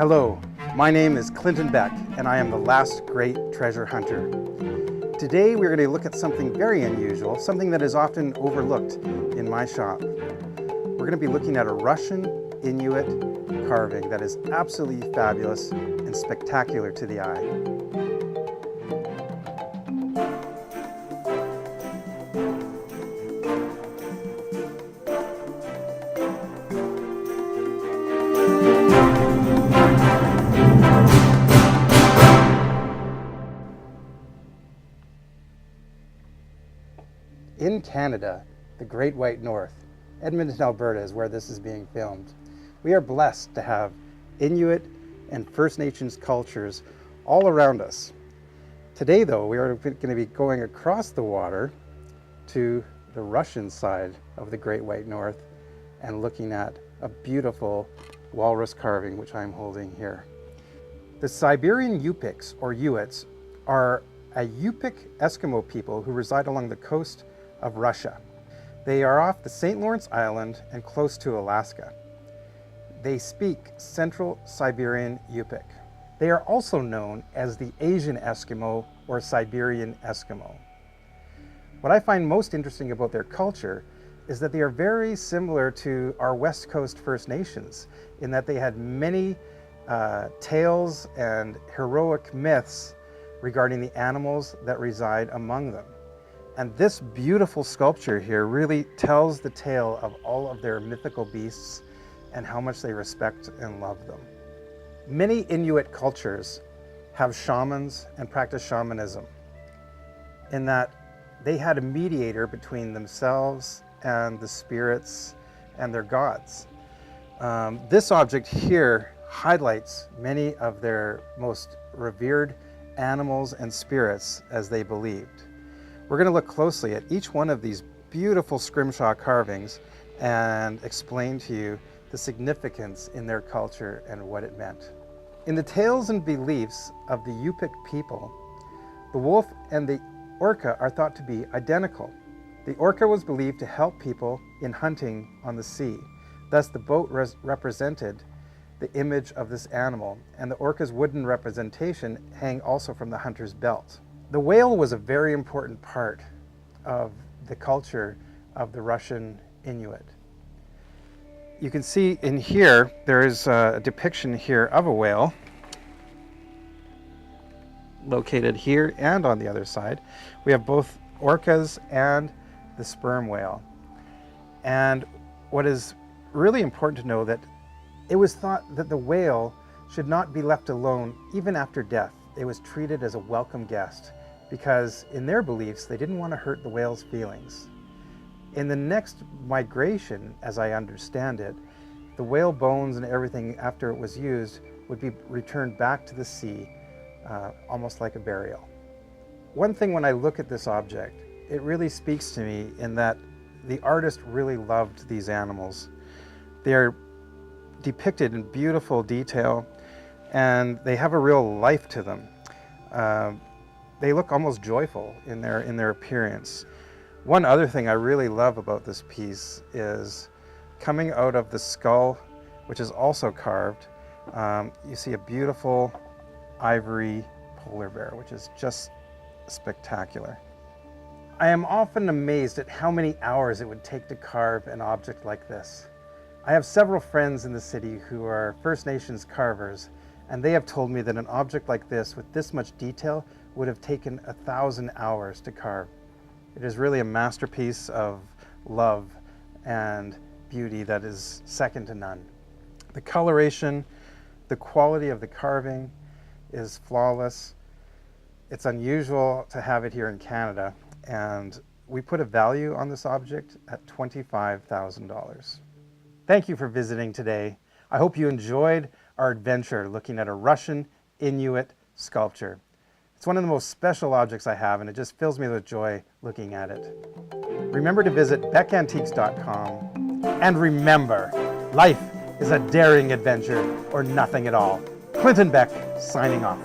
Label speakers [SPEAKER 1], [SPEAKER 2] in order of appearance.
[SPEAKER 1] Hello, my name is Clinton Beck, and I am the last great treasure hunter. Today we're going to look at something very unusual, something that is often overlooked in my shop. We're going to be looking at a Russian Inuit carving that is absolutely fabulous and spectacular to the eye. In Canada, the Great White North, Edmonton, Alberta is where this is being filmed. We are blessed to have Inuit and First Nations cultures all around us. Today though, we are going to be going across the water to the Russian side of the Great White North and looking at a beautiful walrus carving which I'm holding here. The Siberian Yupiks or Inuits are a Yupik Eskimo people who reside along the coast of Russia. They are off the St. Lawrence Island and close to Alaska. They speak Central Siberian Yupik. They are also known as the Asian Eskimo or Siberian Eskimo. What I find most interesting about their culture is that they are very similar to our West Coast First Nations in that they had many tales and heroic myths regarding the animals that reside among them. And this beautiful sculpture here really tells the tale of all of their mythical beasts and how much they respect and love them. Many Inuit cultures have shamans and practice shamanism in that they had a mediator between themselves and the spirits and their gods. This object here highlights many of their most revered animals and spirits as they believed. We're going to look closely at each one of these beautiful scrimshaw carvings and explain to you the significance in their culture and what it meant. In the tales and beliefs of the Yupik people, the wolf and the orca are thought to be identical. The orca was believed to help people in hunting on the sea. Thus the boat represented the image of this animal, and the orca's wooden representation hang also from the hunter's belt. The whale was a very important part of the culture of the Russian Inuit. You can see in here, there is a depiction here of a whale located here and on the other side. We have both orcas and the sperm whale. And what is really important to know that it was thought that the whale should not be left alone even after death. It was treated as a welcome guest because in their beliefs, they didn't want to hurt the whale's feelings. In the next migration, as I understand it, the whale bones and everything after it was used would be returned back to the sea, almost like a burial. One thing when I look at this object, it really speaks to me in that the artist really loved these animals. They are depicted in beautiful detail and they have a real life to them. They look almost joyful in their appearance. One other thing I really love about this piece is coming out of the skull, which is also carved, you see a beautiful ivory polar bear, which is just spectacular. I am often amazed at how many hours it would take to carve an object like this. I have several friends in the city who are First Nations carvers, and they have told me that an object like this with this much detail would have taken 1,000 hours to carve. It is really a masterpiece of love and beauty that is second to none. The coloration, the quality of the carving is flawless. It's unusual to have it here in Canada, and we put a value on this object at $25,000. Thank you for visiting today. I hope you enjoyed our adventure looking at a Russian Inuit sculpture. It's one of the most special objects I have, and it just fills me with joy looking at it. Remember to visit beckantiques.com, and remember, life is a daring adventure or nothing at all. Clinton Beck, signing off.